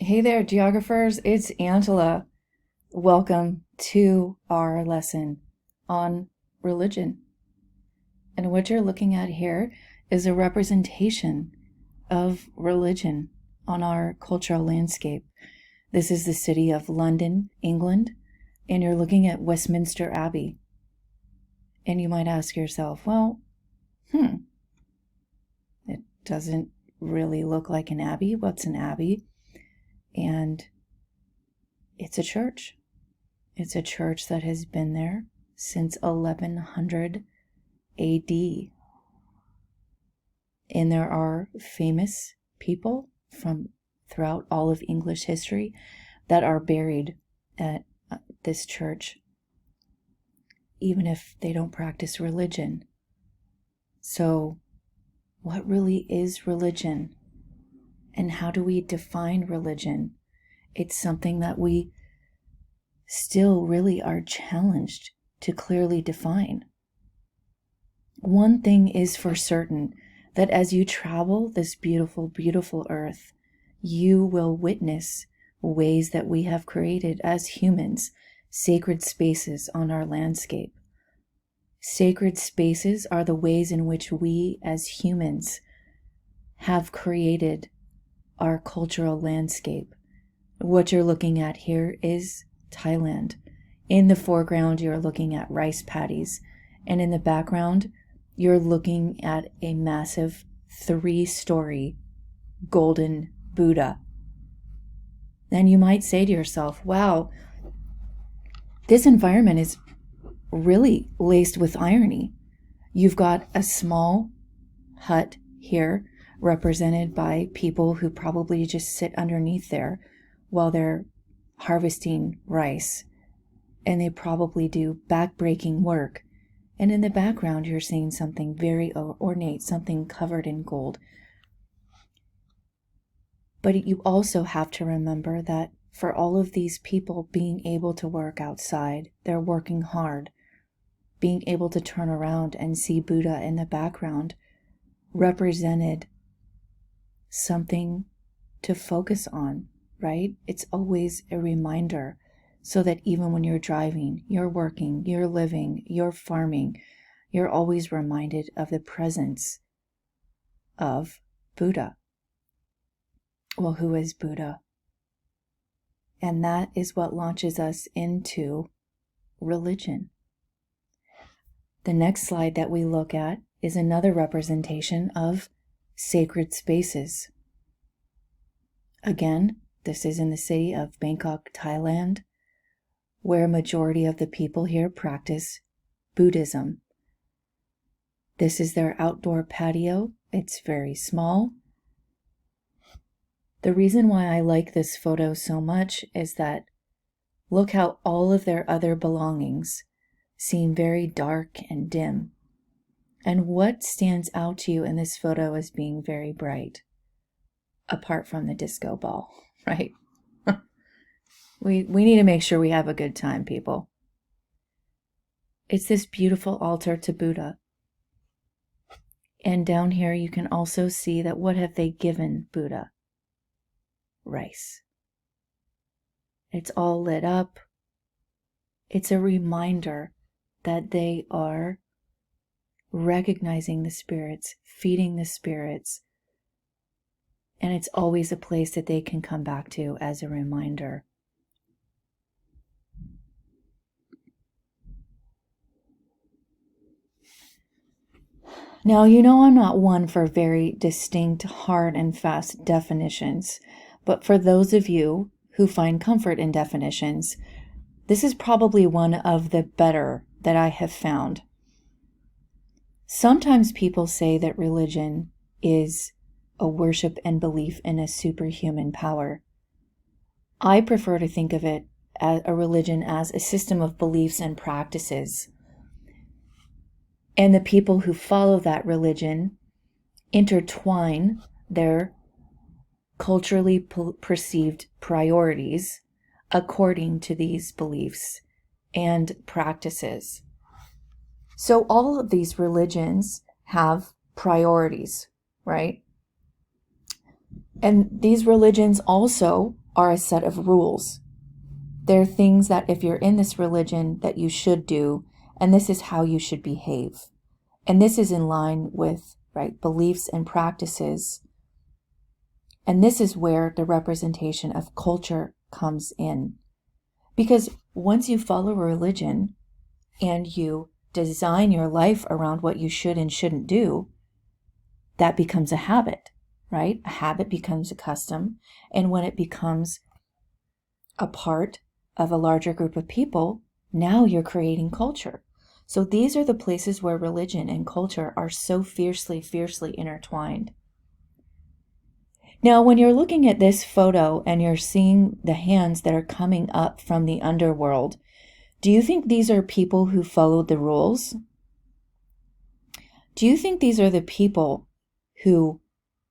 Hey there, geographers. It's Angela. Welcome to our lesson on religion. And what you're looking at here is a representation of religion on our cultural landscape. This is the city of London, England, and you're looking at Westminster Abbey. And you might ask yourself, well, it doesn't really look like an abbey. What's an abbey? And it's a church. It's a church that has been there since 1100 AD. And there are famous people from throughout all of English history that are buried at this church, even if they don't practice religion. So, what really is religion? And how do we define religion? It's something that we still really are challenged to clearly define. One thing is for certain, that as you travel this beautiful, beautiful earth, you will witness ways that we have created as humans, sacred spaces on our landscape. Sacred spaces are the ways in which we as humans have created our cultural landscape. What you're looking at here is Thailand. In the foreground, you're looking at rice paddies, and in the background, you're looking at a massive 3-story golden Buddha. And you might say to yourself, wow, this environment is really laced with irony. You've got a small hut here represented by people who probably just sit underneath there while they're harvesting rice, and they probably do back-breaking work. And in the background, you're seeing something very ornate, something covered in gold. But you also have to remember that for all of these people being able to work outside, they're working hard. Being able to turn around and see Buddha in the background represented something to focus on, right? It's always a reminder, so that even when you're driving, you're working, you're living, you're farming, you're always reminded of the presence of Buddha. Well, who is Buddha? And that is what launches us into religion. The next slide that we look at is another representation of sacred spaces. Again, this is in the city of Bangkok, Thailand, where a majority of the people here practice Buddhism. This is their outdoor patio. It's very small. The reason why I like this photo so much is that look how all of their other belongings seem very dark and dim. And what stands out to you in this photo as being very bright? Apart from the disco ball, right? We need to make sure we have a good time, people. It's this beautiful altar to Buddha. And down here you can also see that what have they given Buddha? Rice. It's all lit up. It's a reminder that they are recognizing the spirits, feeding the spirits, and it's always a place that they can come back to as a reminder. Now, you know I'm not one for very distinct, hard and fast definitions, but for those of you who find comfort in definitions, this is probably one of the better that I have found. Sometimes people say that religion is a worship and belief in a superhuman power. I prefer to think of it as a religion as a system of beliefs and practices. And the people who follow that religion intertwine their culturally perceived priorities according to these beliefs and practices. So all of these religions have priorities, right? And these religions also are a set of rules. There are things that if you're in this religion that you should do, and this is how you should behave. And this is in line with, right, beliefs and practices. And this is where the representation of culture comes in. Because once you follow a religion and you design your life around what you should and shouldn't do, that becomes a habit, right? A habit becomes a custom. And when it becomes a part of a larger group of people, now you're creating culture. So these are the places where religion and culture are so fiercely, fiercely intertwined. Now, when you're looking at this photo and you're seeing the hands that are coming up from the underworld, do you think these are people who followed the rules? Do you think these are the people who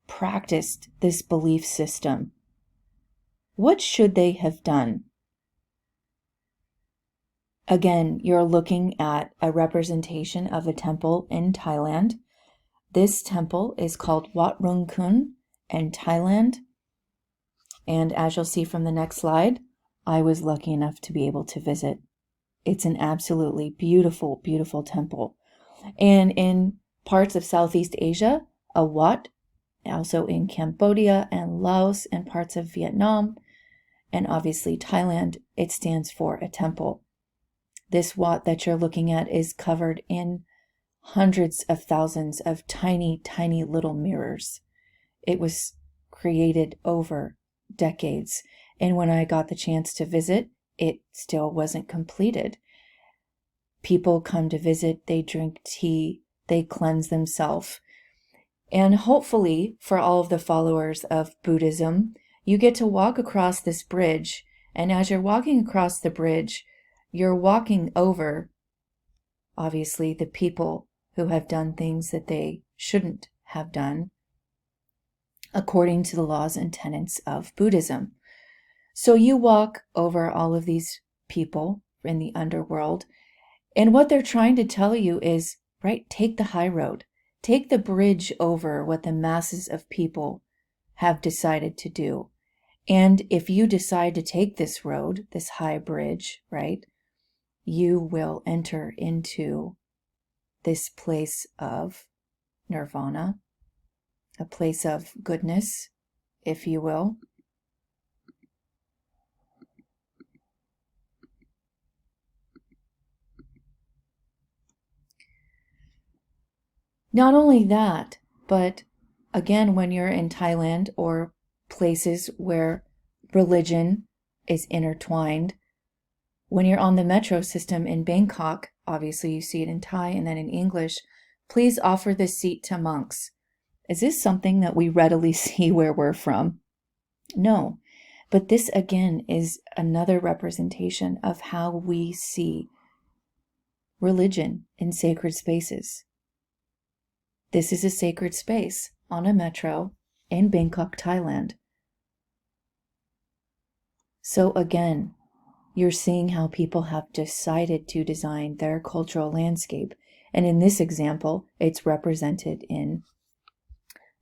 practiced this belief system? What should they have done? Again, you're looking at a representation of a temple in Thailand. This temple is called Wat Rung Kun in Thailand. And as you'll see from the next slide, I was lucky enough to be able to visit. It's an absolutely beautiful, beautiful temple. And in parts of Southeast Asia, a Wat, also in Cambodia and Laos and parts of Vietnam, and obviously Thailand, it stands for a temple. This Wat that you're looking at is covered in hundreds of thousands of tiny, tiny little mirrors. It was created over decades. And when I got the chance to visit, it still wasn't completed. People come to visit, they drink tea, they cleanse themselves. And hopefully, for all of the followers of Buddhism, you get to walk across this bridge. And as you're walking across the bridge, you're walking over, obviously, the people who have done things that they shouldn't have done, according to the laws and tenets of Buddhism. So you walk over all of these people in the underworld, and what they're trying to tell you is, right, take the high road. Take the bridge over what the masses of people have decided to do. And if you decide to take this road, this high bridge, right, you will enter into this place of nirvana, a place of goodness, if you will. Not only that, but again, when you're in Thailand or places where religion is intertwined, when you're on the metro system in Bangkok, obviously you see it in Thai and then in English, please offer this seat to monks. Is this something that we readily see where we're from? No, but this again is another representation of how we see religion in sacred spaces. This is a sacred space on a metro in Bangkok, Thailand. So again, you're seeing how people have decided to design their cultural landscape. And in this example, it's represented in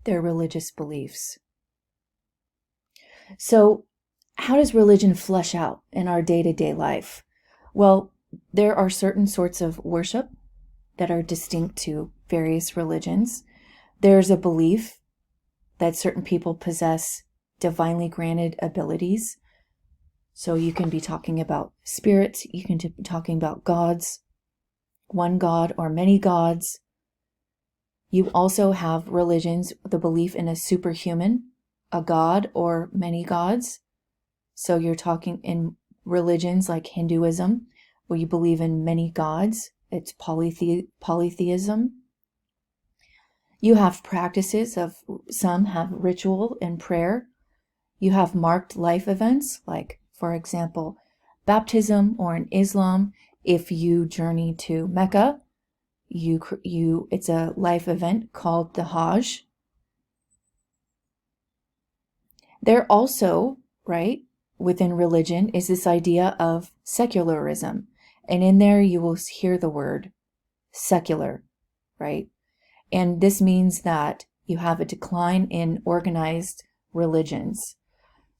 their religious beliefs. So how does religion flesh out in our day-to-day life? Well, there are certain sorts of worship that are distinct to various religions. There's a belief that certain people possess divinely granted abilities. So you can be talking about spirits, you can be talking about gods, one god or many gods. You also have religions, the belief in a superhuman, a god or many gods. So you're talking in religions like Hinduism, where you believe in many gods. It's polytheism. You have practices of, some have ritual and prayer. You have marked life events, like, for example, baptism, or in Islam, if you journey to Mecca, it's a life event called the Hajj. There also, right, within religion is this idea of secularism. And in there you will hear the word secular, right? And this means that you have a decline in organized religions.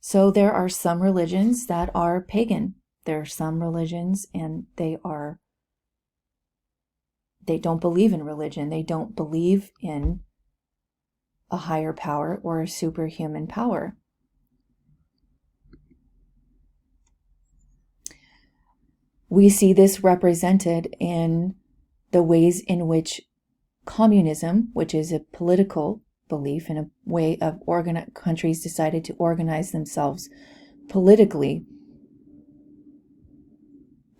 So there are some religions that are pagan. There are some religions and they don't believe in religion. They don't believe in a higher power or a superhuman power. We see this represented in the ways in which communism, which is a political belief and a way of countries decided to organize themselves politically.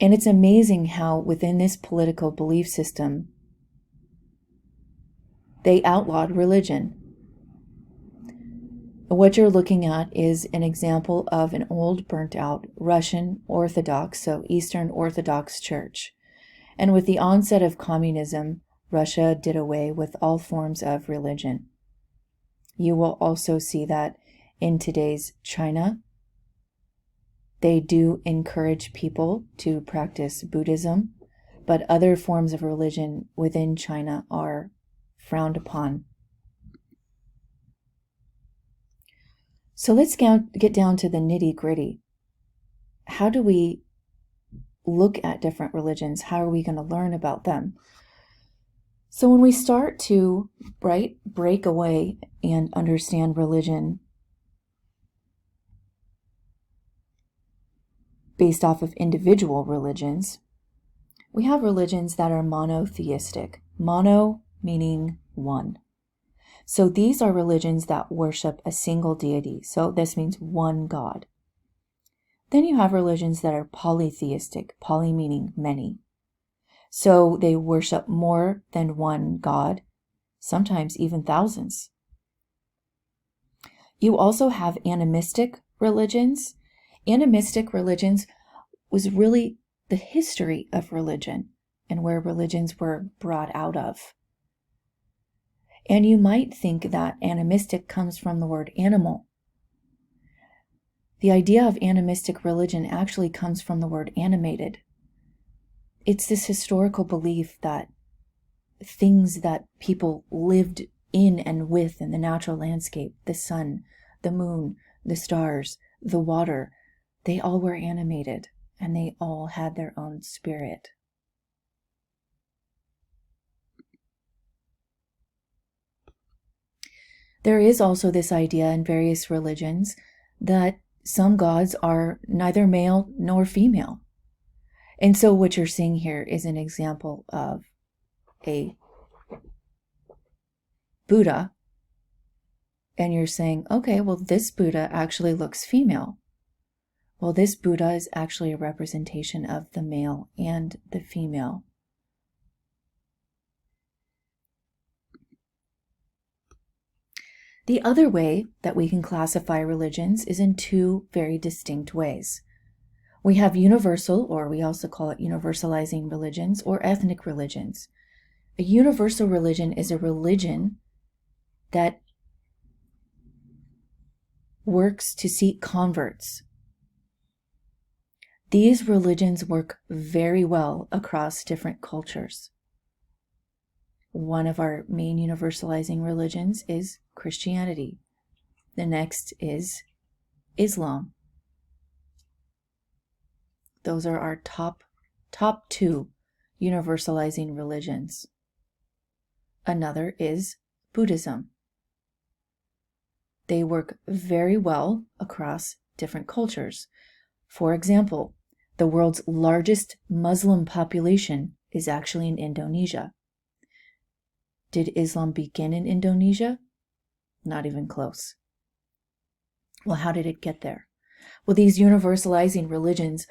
And it's amazing how within this political belief system, they outlawed religion. What you're looking at is an example of an old, burnt out Russian Orthodox, so Eastern Orthodox Church. And with the onset of communism, Russia did away with all forms of religion. You will also see that in today's China, they do encourage people to practice Buddhism, but other forms of religion within China are frowned upon. So let's get down to the nitty-gritty. How do we look at different religions? How are we going to learn about them? So when we start to break away and understand religion based off of individual religions, we have religions that are monotheistic. Mono meaning one. So these are religions that worship a single deity. So this means one God. Then you have religions that are polytheistic, poly meaning many. So they worship more than one God, sometimes even thousands. You also have animistic religions. Animistic religions was really the history of religion and where religions were brought out of. And you might think that animistic comes from the word animal. The idea of animistic religion actually comes from the word animated. It's this historical belief that things that people lived in and with in the natural landscape, the sun, the moon, the stars, the water, they all were animated and they all had their own spirit. There is also this idea in various religions that some gods are neither male nor female. And so what you're seeing here is an example of a Buddha. And you're saying, okay, well, this Buddha actually looks female. Well, this Buddha is actually a representation of the male and the female. The other way that we can classify religions is in two very distinct ways. We have universal, or we also call it universalizing religions, or ethnic religions. A universal religion is a religion that works to seek converts. These religions work very well across different cultures. One of our main universalizing religions is Christianity. The next is Islam. Those are our top two universalizing religions. Another is Buddhism. They work very well across different cultures. For example, the world's largest Muslim population is actually in Indonesia. Did Islam begin in Indonesia? Not even close. Well, how did it get there? Well, these universalizing religions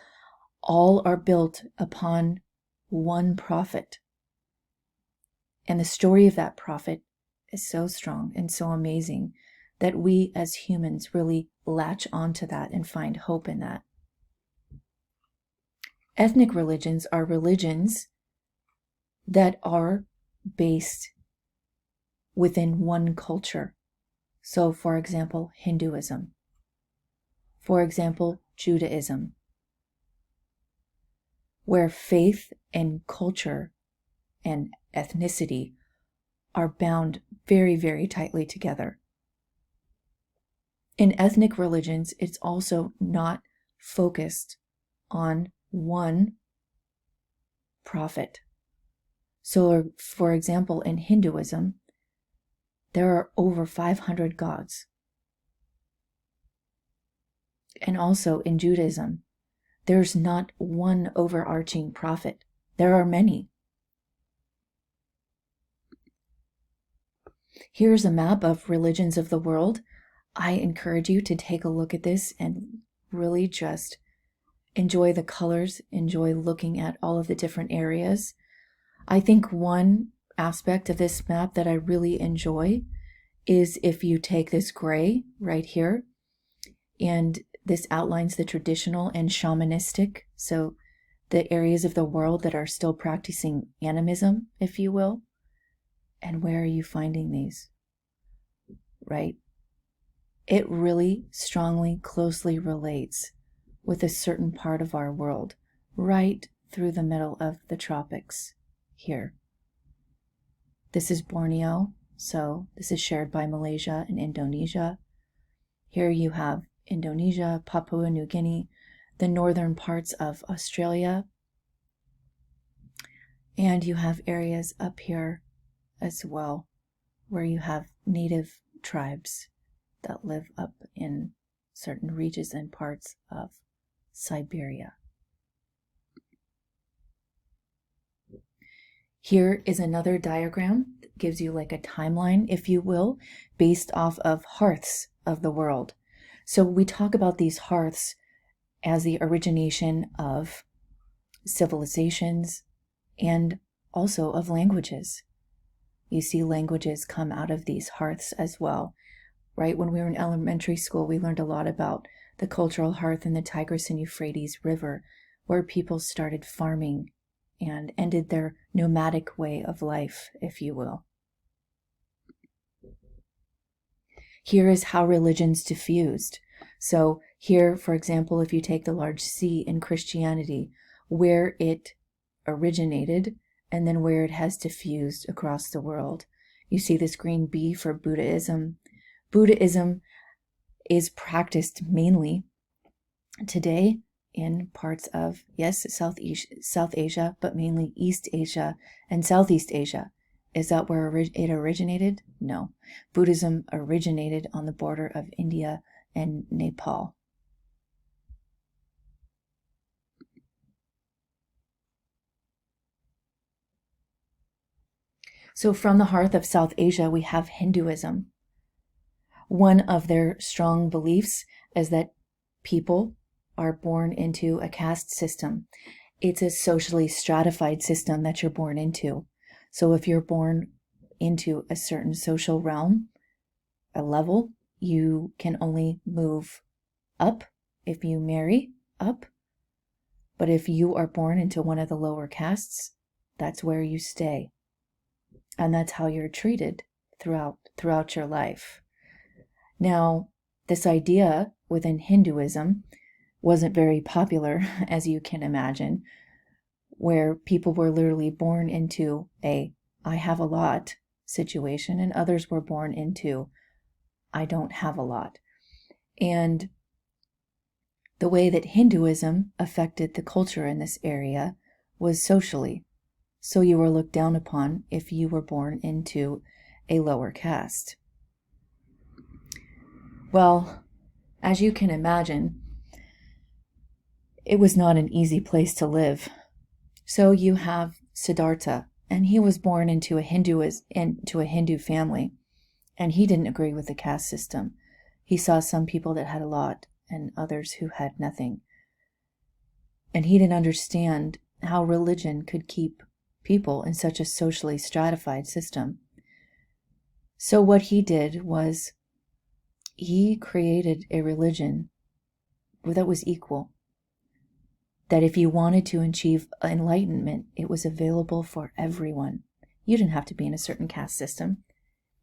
all are built upon one prophet. And the story of that prophet is so strong and so amazing that we as humans really latch onto that and find hope in that. Ethnic religions are religions that are based within one culture. So, for example, Hinduism. For example, Judaism, where faith and culture and ethnicity are bound very, very tightly together. In ethnic religions, it's also not focused on one prophet. So, for example, in Hinduism, there are over 500 gods. And also in Judaism, there's not one overarching prophet. There are many. Here's a map of religions of the world. I encourage you to take a look at this and really just enjoy the colors, enjoy looking at all of the different areas. I think one aspect of this map that I really enjoy is if you take this gray right here, and this outlines the traditional and shamanistic, so the areas of the world that are still practicing animism, if you will. And where are you finding these? Right? It really strongly, closely relates with a certain part of our world, right through the middle of the tropics here. This is Borneo, so this is shared by Malaysia and Indonesia. Here you have Indonesia, Papua New Guinea, the northern parts of Australia, and you have areas up here as well where you have native tribes that live up in certain regions and parts of Siberia. Here is another diagram that gives you like a timeline, if you will, based off of hearths of the world. So we talk about these hearths as the origination of civilizations and also of languages. You see languages come out of these hearths as well, right? When we were in elementary school, we learned a lot about the cultural hearth in the Tigris and Euphrates River, where people started farming and ended their nomadic way of life, if you will. Here is how religions diffused. So here, for example, if you take the large C in Christianity, where it originated and then where it has diffused across the world. You see this green B for Buddhism. Buddhism is practiced mainly today in parts of, yes, South Asia, but mainly East Asia and Southeast Asia. Is that where it originated? No. Buddhism originated on the border of India and Nepal. So from the hearth of South Asia, we have Hinduism. One of their strong beliefs is that people are born into a caste system. It's a socially stratified system that you're born into. So if you're born into a certain social realm, a level, you can only move up if you marry up. But if you are born into one of the lower castes, that's where you stay. And that's how you're treated throughout your life. Now, this idea within Hinduism wasn't very popular, as you can imagine, where people were literally born into a I have a lot situation, and others were born into I don't have a lot. And the way that Hinduism affected the culture in this area was socially. So you were looked down upon if you were born into a lower caste. Well, as you can imagine, it was not an easy place to live. So you have Siddhartha, and he was born into a Hindu family, and he didn't agree with the caste system. He saw some people that had a lot and others who had nothing. And he didn't understand how religion could keep people in such a socially stratified system. So what he did was he created a religion that was equal. That if you wanted to achieve enlightenment, it was available for everyone. You didn't have to be in a certain caste system.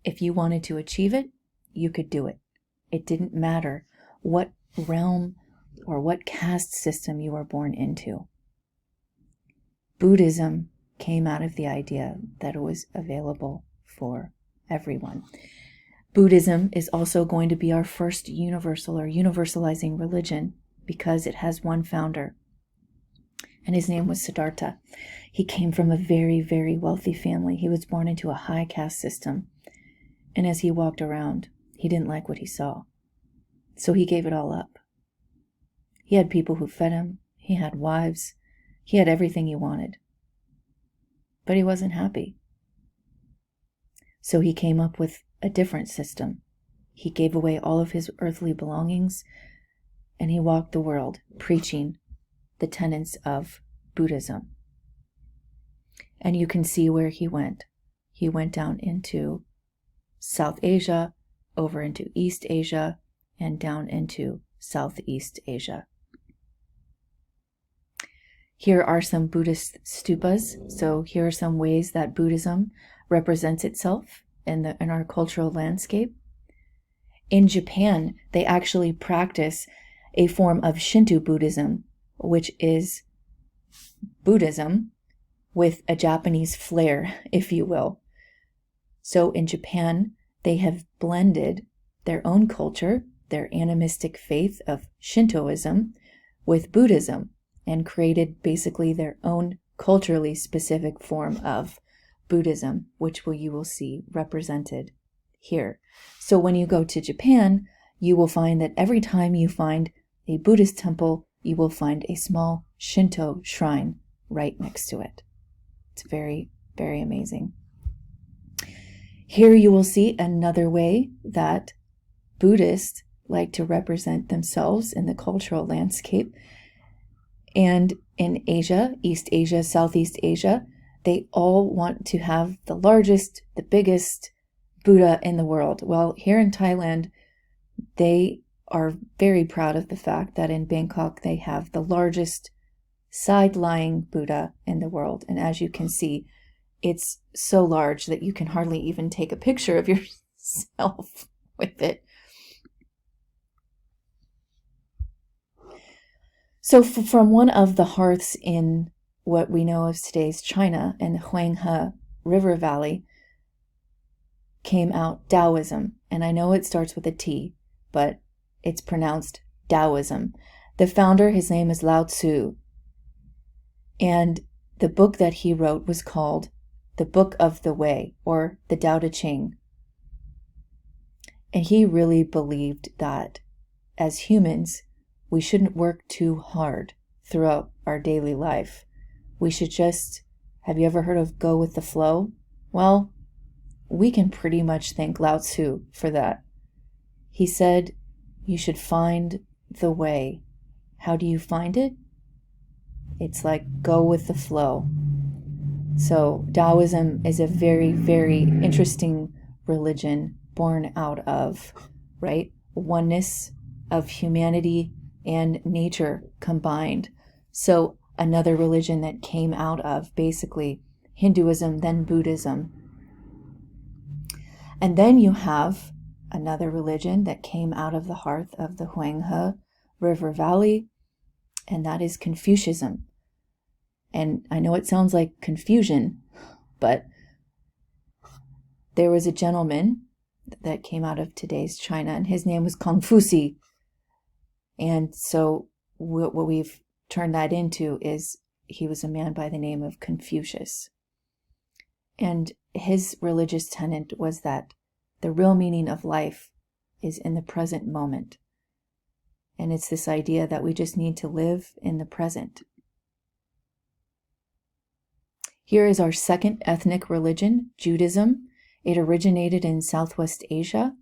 If you wanted to achieve it, you could do it. It didn't matter what realm or what caste system you were born into. Buddhism came out of the idea that it was available for everyone. Buddhism is also going to be our first universal or universalizing religion because it has one founder. And his name was Siddhartha. He came from a very, very wealthy family. He was born into a high caste system. And as he walked around, he didn't like what he saw. So he gave it all up. He had people who fed him. He had wives. He had everything he wanted. But he wasn't happy. So he came up with a different system. He gave away all of his earthly belongings, and he walked the world preaching the tenets of Buddhism. And you can see where he went. He went down into South Asia, over into East Asia, and down into Southeast Asia. Here are some Buddhist stupas. So here are some ways that Buddhism represents itself in our cultural landscape. In Japan, they actually practice a form of Shinto Buddhism, which is Buddhism with a Japanese flair, if you will. So in Japan, they have blended their own culture, their animistic faith of Shintoism, with Buddhism, and created basically their own culturally specific form of Buddhism, which you will see represented here. So when you go to Japan, you will find that every time you find a Buddhist temple, you will find a small Shinto shrine right next to it. It's very, very amazing. Here you will see another way that Buddhists like to represent themselves in the cultural landscape. And in Asia, East Asia, Southeast Asia, they all want to have the largest, the biggest Buddha in the world. Well, here in Thailand, they are very proud of the fact that in Bangkok, they have the largest side-lying Buddha in the world. And as you can see, it's so large that you can hardly even take a picture of yourself with it. So from one of the hearths in what we know as today's China, in the Huanghe River Valley, came out Taoism. And I know it starts with a T, but it's pronounced Taoism. The founder, his name is Lao Tzu. And the book that he wrote was called The Book of the Way, or the Tao Te Ching. And he really believed that as humans, we shouldn't work too hard throughout our daily life. We should just, have you ever heard of go with the flow? Well, we can pretty much thank Lao Tzu for that. He said, you should find the way. How do you find it? It's like go with the flow. So Taoism is a very, very interesting religion born out of, right, oneness of humanity and nature combined. So another religion that came out of basically Hinduism, then Buddhism. And then you have another religion that came out of the hearth of the Huanghe River Valley, and that is Confucianism. And I know it sounds like confusion, but there was a gentleman that came out of today's China, and his name was Confuci. And so what we've turned that into is he was a man by the name of Confucius. And his religious tenet was that the real meaning of life is in the present moment. And it's this idea that we just need to live in the present. Here is our second ethnic religion, Judaism. It originated in Southwest Asia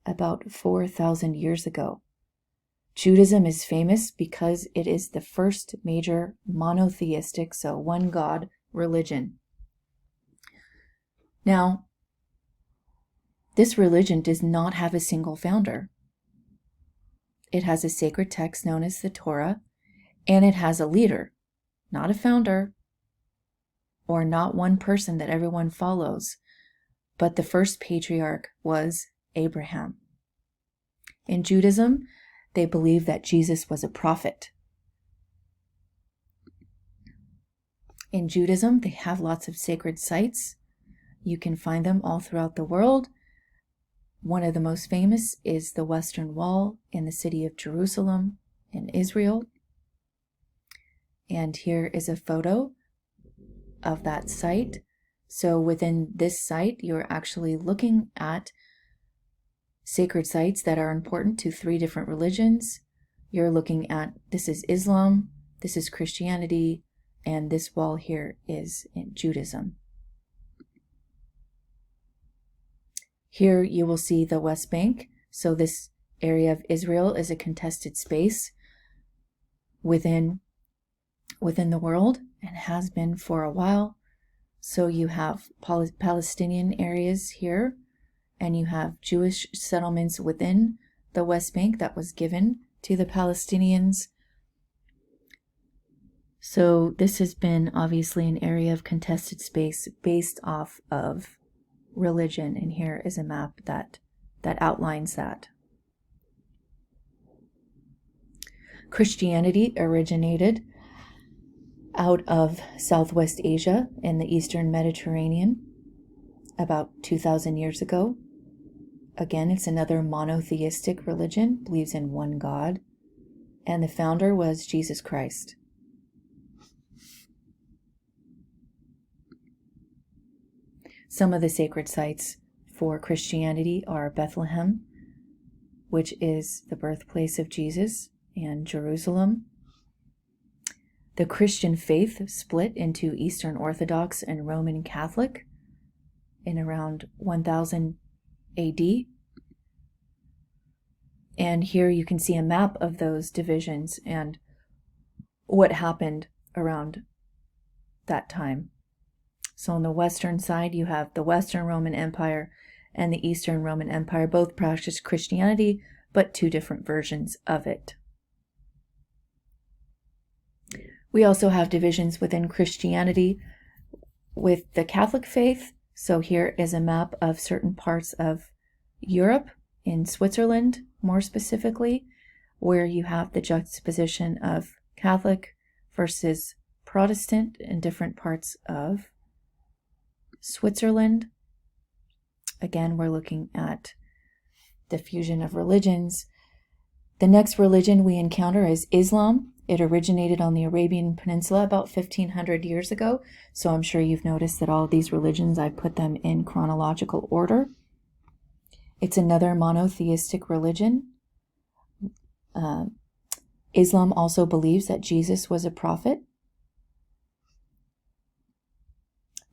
about 4,000 years ago. Judaism is famous because it is the first major monotheistic, so one God, religion. Now, this religion does not have a single founder. It has a sacred text known as the Torah, and it has a leader, not a founder, or not one person that everyone follows, but the first patriarch was Abraham. In Judaism, they believe that Jesus was a prophet. In Judaism, they have lots of sacred sites. You can find them all throughout the world. One of the most famous is the Western Wall in the city of Jerusalem in Israel. And here is a photo of that site. So within this site, you're actually looking at sacred sites that are important to 3 different religions. You're looking at, this is Islam, this is Christianity, and this wall here is in Judaism. Here you will see the West Bank. So this area of Israel is a contested space within the world and has been for a while. So you have Palestinian areas here, and you have Jewish settlements within the West Bank that was given to the Palestinians. So this has been obviously an area of contested space based off of religion, and here is a map that outlines that. Christianity originated out of Southwest Asia in the Eastern Mediterranean about 2,000 years ago. Again, it's another monotheistic religion, believes in one God, and the founder was Jesus Christ. Some of the sacred sites for Christianity are Bethlehem, which is the birthplace of Jesus, and Jerusalem. The Christian faith split into Eastern Orthodox and Roman Catholic in around 1000 AD. And here you can see a map of those divisions and what happened around that time. So on the western side, you have the Western Roman Empire and the Eastern Roman Empire. Both practiced Christianity, but 2 different versions of it. We also have divisions within Christianity with the Catholic faith. So here is a map of certain parts of Europe, in Switzerland more specifically, where you have the juxtaposition of Catholic versus Protestant in different parts of Switzerland. Again, we're looking at the fusion of religions. The next religion we encounter is Islam. It originated on the Arabian Peninsula about 1,500 years ago. So I'm sure you've noticed that all of these religions, I put them in chronological order. It's another monotheistic religion. Islam also believes that Jesus was a prophet.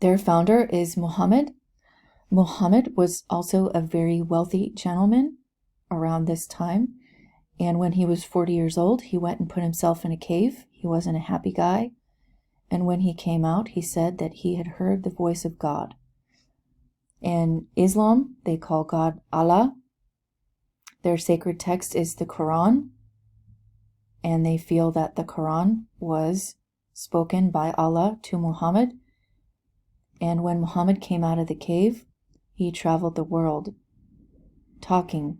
Their founder is Muhammad. Muhammad was also a very wealthy gentleman around this time. And when he was 40 years old, he went and put himself in a cave. He wasn't a happy guy. And when he came out, he said that he had heard the voice of God. In Islam, they call God Allah. Their sacred text is the Quran. And they feel that the Quran was spoken by Allah to Muhammad. And when Muhammad came out of the cave, he traveled the world talking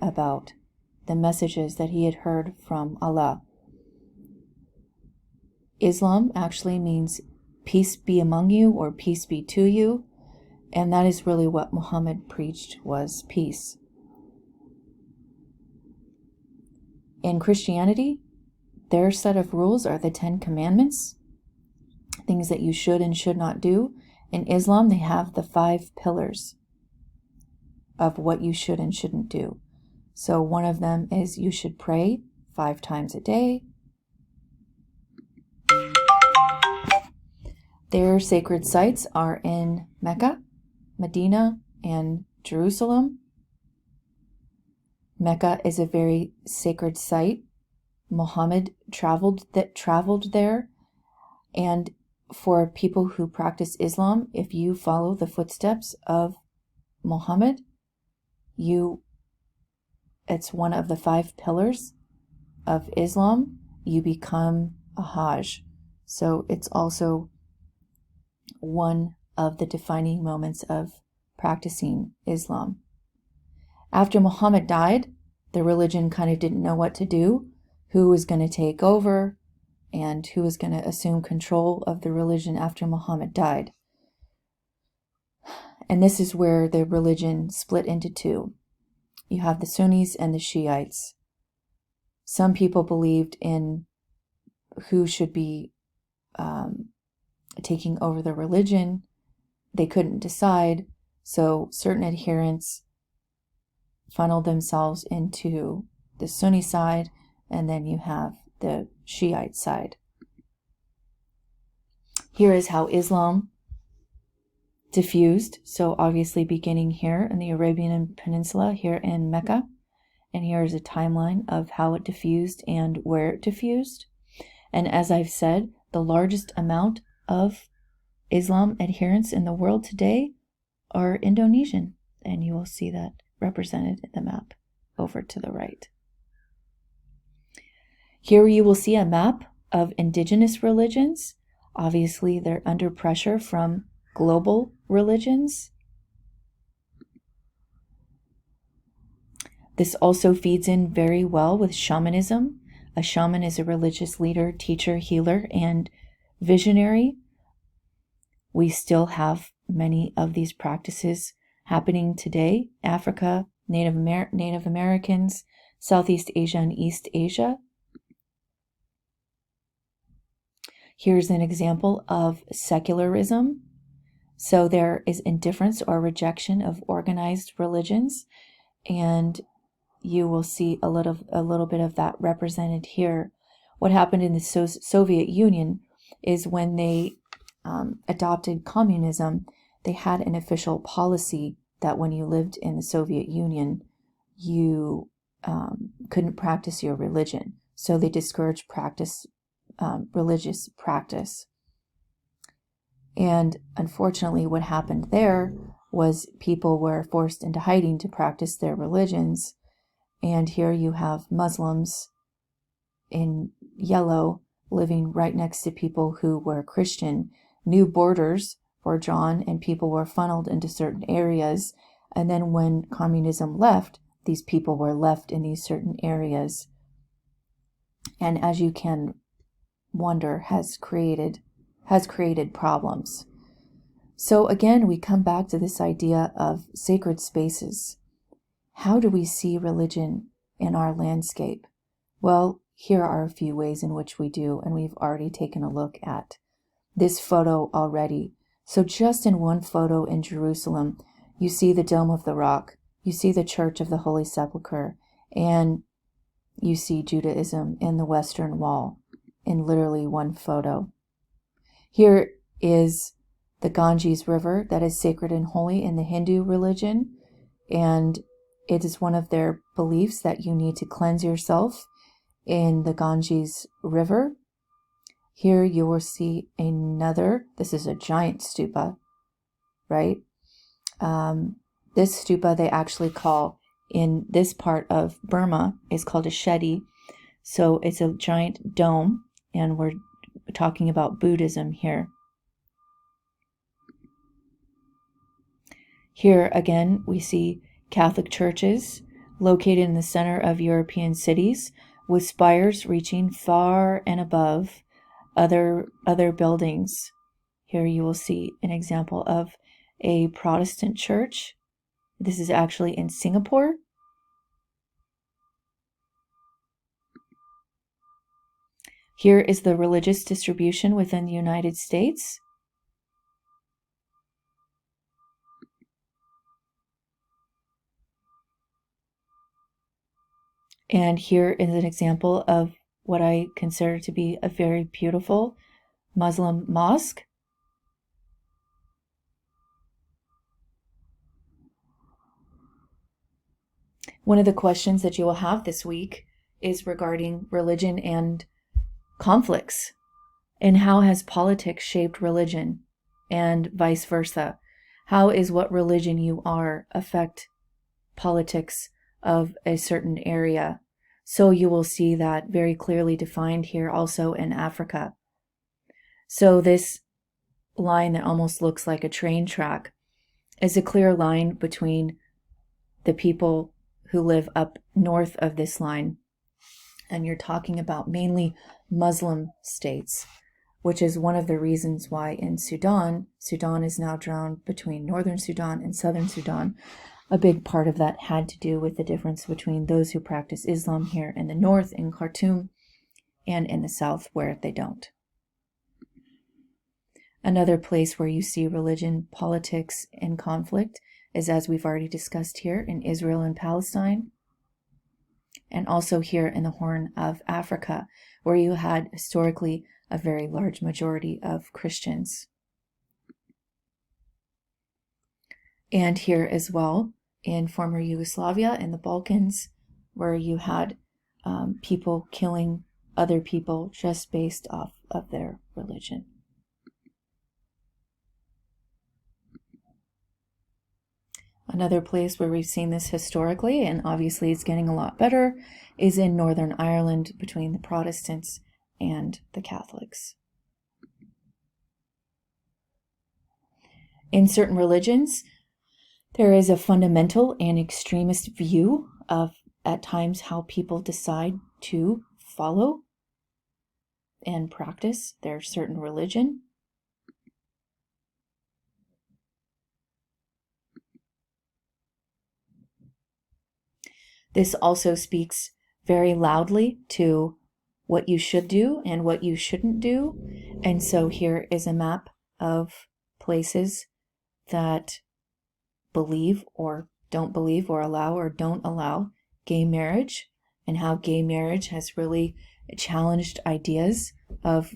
about the messages that he had heard from Allah. Islam actually means peace be among you or peace be to you, and that is really what Muhammad preached, was peace. In Christianity, their set of rules are the 10 Commandments, things that you should and should not do. In Islam, they have the 5 pillars of what you should and shouldn't do. So one of them is you should pray 5 times a day. Their sacred sites are in Mecca, Medina, and Jerusalem. Mecca is a very sacred site. Muhammad traveled there, and for people who practice Islam, if you follow the footsteps of Muhammad, it's one of the 5 pillars of Islam. You become a Hajj. So it's also one of the defining moments of practicing Islam. After Muhammad died, the religion kind of didn't know what to do, who was going to take over, and who was going to assume control of the religion after Muhammad died. And this is where the religion split into 2. you have the Sunnis and the Shiites. Some people believed in who should be taking over the religion. They couldn't decide, so certain adherents funneled themselves into the Sunni side, and then you have the Shiite side. Here is how Islam diffused, so obviously beginning here in the Arabian Peninsula, here in Mecca, and here is a timeline of how it diffused and where it diffused. And as I've said, the largest amount of Islam adherents in the world today are Indonesian, and you will see that represented in the map over to the right. Here you will see a map of indigenous religions. Obviously, they're under pressure from global religions. This also feeds in very well with shamanism. A shaman is a religious leader, teacher, healer, and visionary. We still have many of these practices happening today. Africa, Native Americans, Southeast Asia, and East Asia. Here's an example of secularism. So there is indifference or rejection of organized religions, and you will see a little bit of that represented here. What happened in the Soviet Union is when they adopted communism, they had an official policy that when you lived in the Soviet Union, you couldn't practice your religion. So they discouraged religious practice. And unfortunately, what happened there was people were forced into hiding to practice their religions. And here you have Muslims in yellow living right next to people who were Christian. New borders were drawn and people were funneled into certain areas. And then when communism left, these people were left in these certain areas. And as you can wonder, has created problems. So again, we come back to this idea of sacred spaces. How do we see religion in our landscape? Well, here are a few ways in which we do, and we've already taken a look at this photo already. So just in one photo in Jerusalem, you see the Dome of the Rock, you see the Church of the Holy Sepulchre, and you see Judaism in the Western Wall in literally one photo. Here is the Ganges River that is sacred and holy in the Hindu religion, and it is one of their beliefs that you need to cleanse yourself in the Ganges River. Here you will see another, this is a giant stupa, right? This stupa they actually call, in this part of Burma, is called a shedi. So it's a giant dome, and we're talking about Buddhism here. Here again, we see Catholic churches located in the center of European cities with spires reaching far and above other buildings. Here you will see an example of a Protestant church. This is actually in Singapore. Here is the religious distribution within the United States. And here is an example of what I consider to be a very beautiful Muslim mosque. One of the questions that you will have this week is regarding religion and conflicts, and how has politics shaped religion, and vice versa. How is what religion you are affect politics of a certain area? So you will see that very clearly defined here also in Africa. So this line that almost looks like a train track is a clear line between the people who live up north of this line. And you're talking about mainly Muslim states, which is one of the reasons why in Sudan is now drawn between northern Sudan and southern Sudan. a big part of that had to do with the difference between those who practice Islam here in the north, in Khartoum, and in the south, where they don't. Another place where you see religion, politics, and conflict is, as we've already discussed here, in Israel and Palestine, and also here in the Horn of Africa, where you had historically a very large majority of Christians. And here as well in former Yugoslavia in the Balkans, where you had people killing other people just based off of their religion. Another place where we've seen this historically, and obviously it's getting a lot better, is in Northern Ireland between the Protestants and the Catholics. In certain religions, there is a fundamental and extremist view of, at times, how people decide to follow and practice their certain religion. This also speaks very loudly to what you should do and what you shouldn't do. And so here is a map of places that believe or don't believe or allow or don't allow gay marriage, and how gay marriage has really challenged ideas of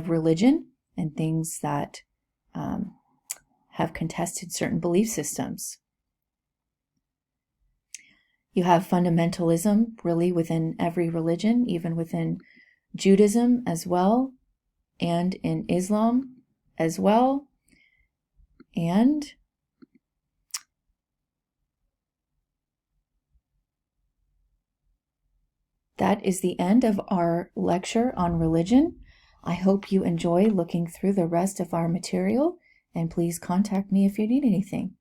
religion and things that have contested certain belief systems. You have fundamentalism really within every religion, even within Judaism as well, and in Islam as well. And that is the end of our lecture on religion. I hope you enjoy looking through the rest of our material, and please contact me if you need anything.